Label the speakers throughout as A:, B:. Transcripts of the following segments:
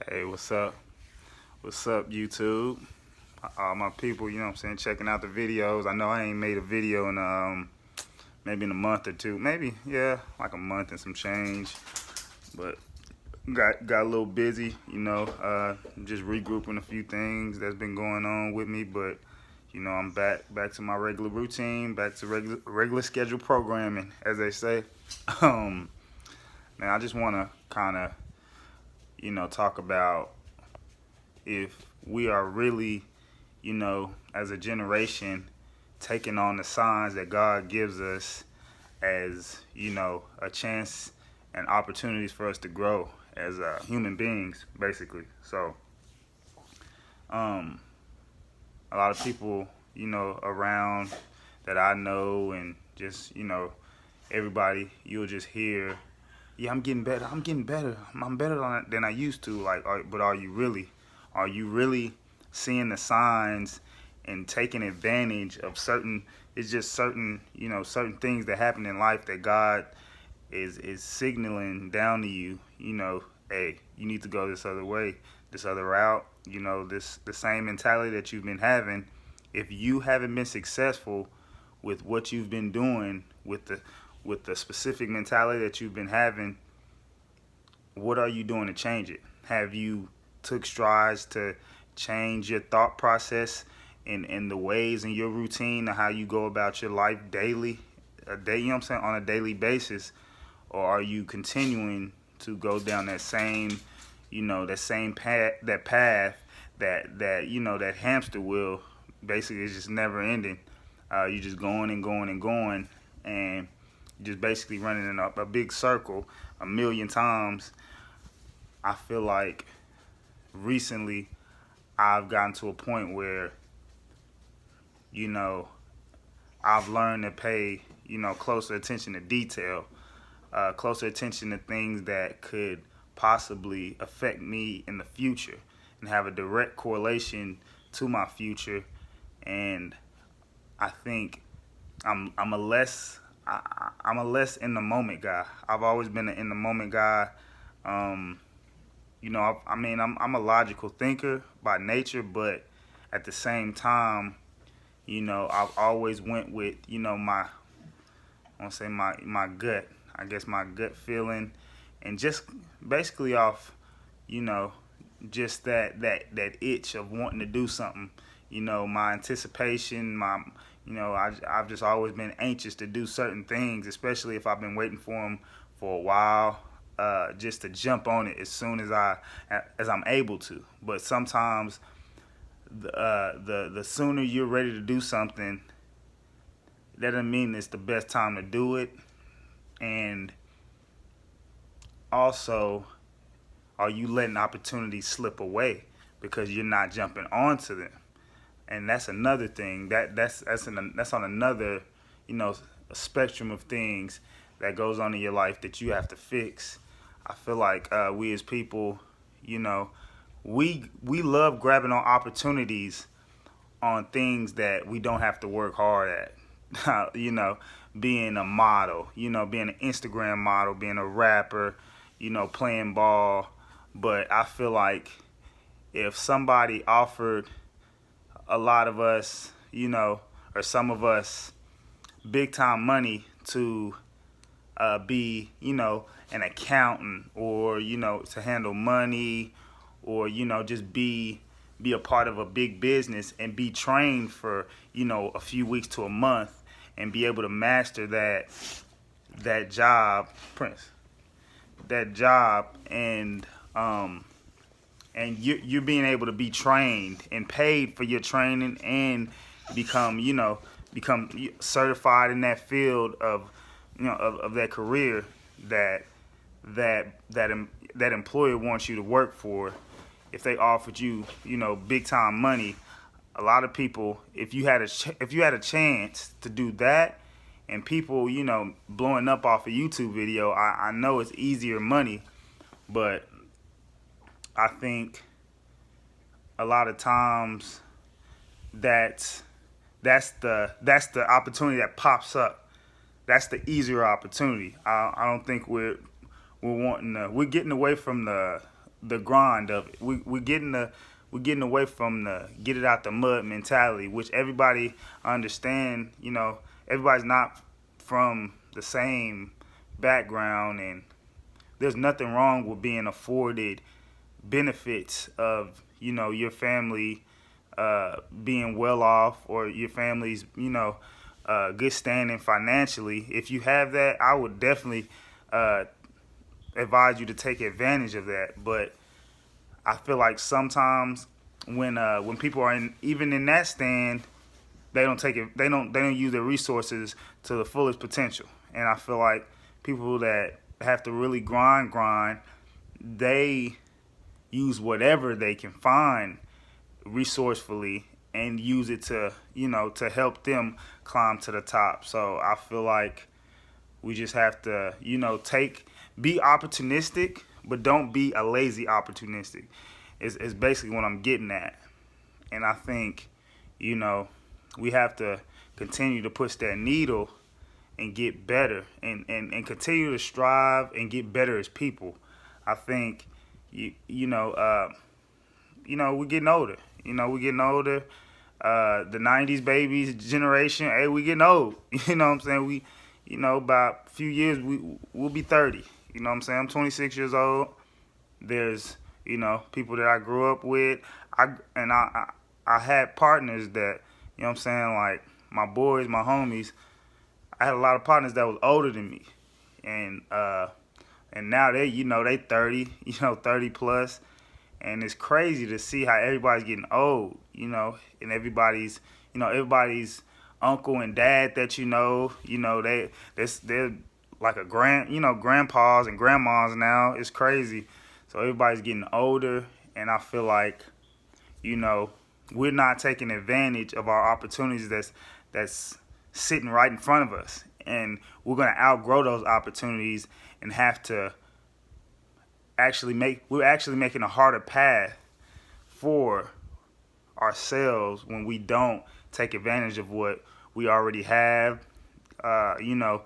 A: Hey, what's up? What's up, YouTube? All my people, you know what I'm saying, checking out the videos. I know I ain't made a video in maybe in a month or two. Maybe, yeah, like a month and some change. But got a little busy, just regrouping a few things that's been going on with me, but I'm back to my regular routine, back to regular schedule programming, as they say. Um, Man, I just want to kind of, talk about if we are really, as a generation, taking on the signs that God gives us as, a chance and opportunities for us to grow as human beings, basically. So, um, a lot of people, around that I know and just, everybody, you'll just hear, yeah, I'm getting better. I'm getting better. I'm better than I used to. Like, but are you really? Are you really seeing the signs and taking advantage of certain? It's just certain, certain things that happen in life that God is signaling down to you. Hey, you need to go this other way, this other route. This the same mentality that you've been having. If you haven't been successful with what you've been doing with the specific mentality that you've been having, what are you doing to change it? Have you took strides to change your thought process and the ways in your routine of how you go about your life daily, you know what I'm saying, on a daily basis, or are you continuing to go down that same, that same path, that hamster wheel, basically is just never ending. You're just going and going and going, and just basically running in a big circle a million times. I feel like recently I've gotten to a point where, you know, I've learned to pay, closer attention to detail, closer attention to things that could possibly affect me in the future and have a direct correlation to my future. And I think I'm a less I'm a less in the moment guy. I've always been an in the moment guy. Um, I'm a logical thinker by nature, but at the same time, I've always went with, I want to say my gut. I guess my gut feeling, and just basically off, you know, just that itch of wanting to do something. My anticipation, I've just always been anxious to do certain things, especially if I've been waiting for them for a while, just to jump on it as soon as I'm able to. But sometimes the sooner you're ready to do something, that doesn't mean it's the best time to do it. And also, are you letting opportunities slip away because you're not jumping onto them? And that's another thing. That's on another, you know, spectrum of things that goes on in your life that you have to fix. I feel like we as people, you know, we love grabbing on opportunities on things that we don't have to work hard at. Being a model, being an Instagram model, being a rapper, playing ball. But I feel like if somebody offered a lot of us, or some of us, big time money to be, an accountant, or to handle money, or just be a part of a big business and be trained for a few weeks to a month and be able to master that job, Prince, that job, and you're being able to be trained and paid for your training and become become certified in that field of of that career that employer wants you to work for. If they offered you big time money, a lot of people, if you had a chance to do that, and people blowing up off a YouTube video, I know it's easier money, but I think a lot of times that's the opportunity that pops up. That's the easier opportunity. I don't think we're getting away from the grind of it. We're getting away from the get it out the mud mentality, which everybody understand. You know, everybody's not from the same background, and there's nothing wrong with being afforded benefits of, you know, your family being well off, or your family's, you know, good standing financially. If you have that, I would definitely advise you to take advantage of that. But I feel like sometimes when people are even in that stand, they don't take it. They don't use their resources to the fullest potential. And I feel like people that have to really grind, they use whatever they can find resourcefully and use it to, you know, to help them climb to the top. So I feel like we just have to, you know, be opportunistic, but don't be a lazy opportunistic. Is basically what I'm getting at. And I think, you know, we have to continue to push that needle and get better, and continue to strive and get better as people. I think, you know, we're getting older. You know, we're getting older. The 90s babies generation, hey, we getting old. You know what I'm saying? We, you know, about a few years, we'll be 30. You know what I'm saying? I'm 26 years old. There's, you know, people that I grew up with. I had partners that, you know what I'm saying, like my boys, my homies. I had a lot of partners that was older than me. And now they, you know, they 30, you know, 30 plus. And it's crazy to see how everybody's getting old, you know, and everybody's uncle and dad that you know, they're like grandpas and grandmas now. It's crazy. So everybody's getting older, and I feel like, you know, we're not taking advantage of our opportunities that's sitting right in front of us, and we're gonna outgrow those opportunities and have to we're actually making a harder path for ourselves when we don't take advantage of what we already have. You know,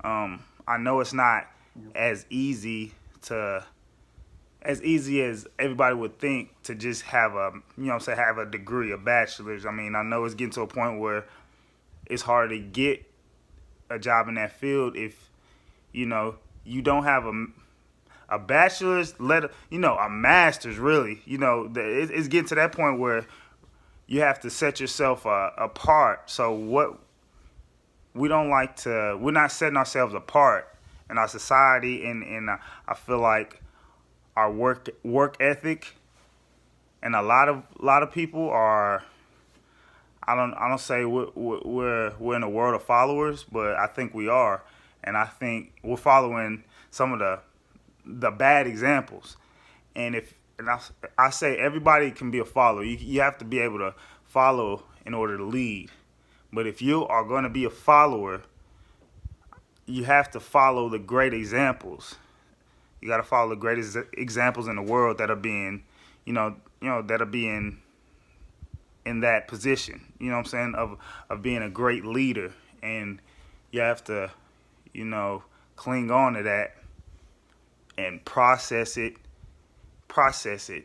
A: I know it's not as easy as everybody would think to just have have a degree, a bachelor's. I mean, I know it's getting to a point where it's hard to get a job in that field if, you know, you don't have a bachelor's, a master's, really. You know, it's getting to that point where you have to set yourself apart. So we're not setting ourselves apart in our society, and I feel like our work ethic, and a lot of people are. I don't say we're in a world of followers, but I think we are, and I think we're following some of the bad examples. And I say everybody can be a follower. You have to be able to follow in order to lead. But if you are going to be a follower, you have to follow the great examples. You got to follow the greatest examples in the world that are being, that are being in that position. You know what I'm saying, of being a great leader, and you have to, cling on to that and process it,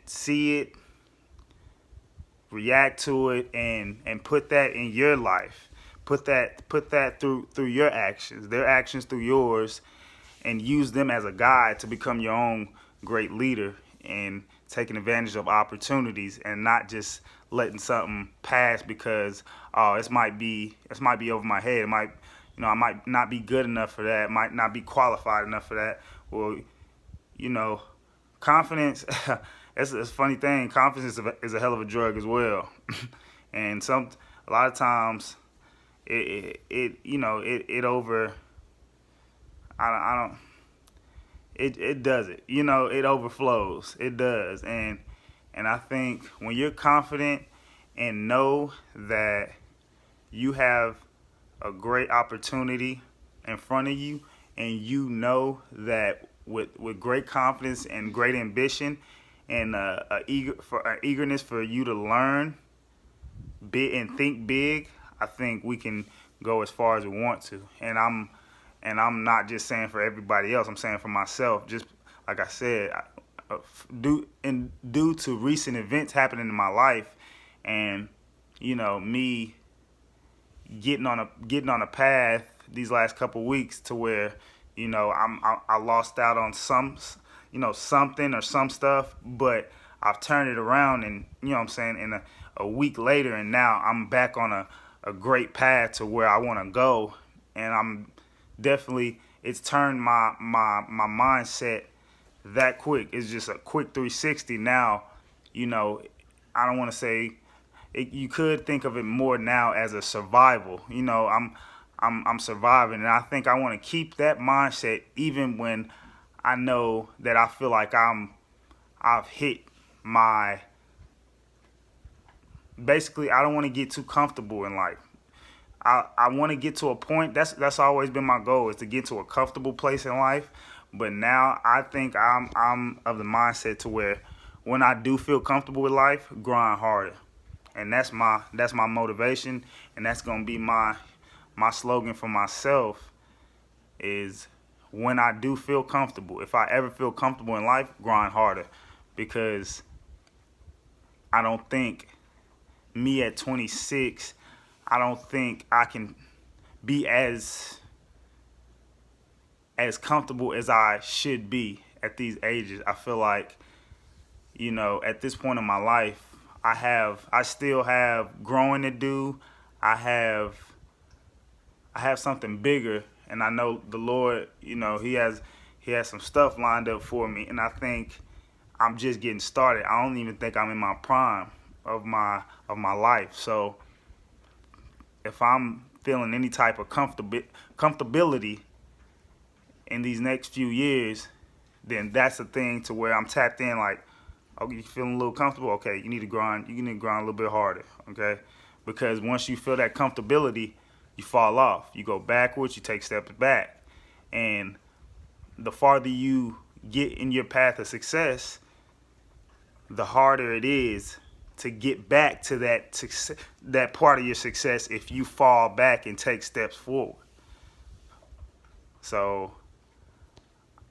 A: see it, react to it, and put that in your life. Put that through your actions, their actions through yours, and use them as a guide to become your own great leader, and taking advantage of opportunities, and not just letting something pass because this might be over my head. It might, I might not be good enough for that. Might not be qualified enough for that. Well, confidence. It's a funny thing. Confidence is a hell of a drug as well, and a lot of times it does it. It overflows. It does, and I think when you're confident and know that you have a great opportunity in front of you, and you know that with great confidence and great ambition and eagerness for you to learn big and think big, I think we can go as far as we want to. And I'm not just saying for everybody else. I'm saying for myself. Just like I said, due to recent events happening in my life, and me getting on a path these last couple weeks to where I lost out on something or some stuff, but I've turned it around, and what I'm saying, in a week later, and now I'm back on a great path to where I want to go. And I'm definitely, it's turned my mindset that quick. It's just a quick 360 now. I don't want to say you could think of it more now as a survival. I'm surviving, and I think I want to keep that mindset even when I know that I feel like I've hit my, basically, I don't want to get too comfortable in life. I want to get to a point, that's always been my goal, is to get to a comfortable place in life. But now I think I'm of the mindset to where when I do feel comfortable with life, grind harder. And that's my motivation, and that's gonna be my slogan for myself, is when I do feel comfortable, if I ever feel comfortable in life, grind harder. Because I don't think me at 26, I don't think I can be as comfortable as I should be at these ages. I feel like, at this point in my life, I still have growing to do. I have something bigger, and I know the Lord, he has some stuff lined up for me, and I think I'm just getting started. I don't even think I'm in my prime of my life. So if I'm feeling any type of comfortability in these next few years, then that's the thing to where I'm tapped in. Like, oh, you feeling a little comfortable? Okay, you need to grind. You need to grind a little bit harder. Okay, because once you feel that comfortability, you fall off. You go backwards. You take steps back, and the farther you get in your path of success, the harder it is to get back to that part of your success if you fall back and take steps forward. So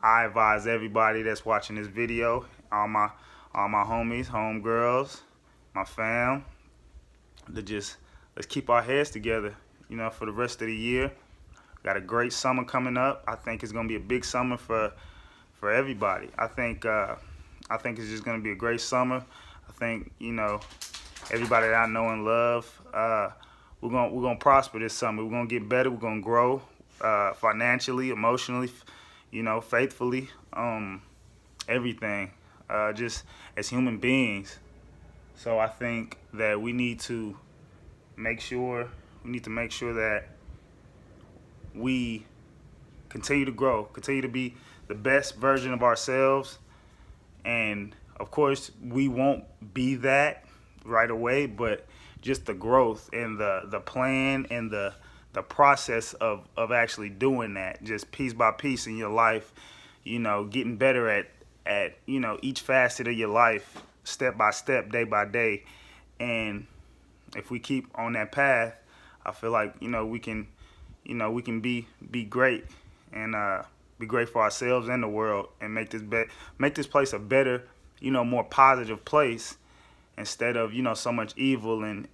A: I advise everybody that's watching this video, all my homies, homegirls, my fam, to just, let's keep our heads together, for the rest of the year. Got a great summer coming up. I think it's gonna be a big summer for everybody. I think it's just gonna be a great summer. I think, everybody that I know and love, we're gonna prosper this summer. We're gonna get better. We're gonna grow financially, emotionally, faithfully, everything, just as human beings. So I think that we need to make sure that we continue to grow, continue to be the best version of ourselves. And of course, we won't be that right away, but just the growth and the plan and the process of actually doing that, just piece by piece in your life, getting better at each facet of your life, step by step, day by day. And if we keep on that path, I feel like we can be great, and be great for ourselves and the world, and make this place a better, more positive place, instead of so much evil and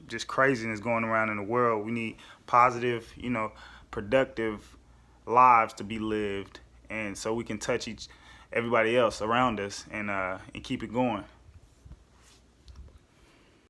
A: just craziness going around in the world. We need positive, productive lives to be lived, and so we can touch everybody else around us, and keep it going.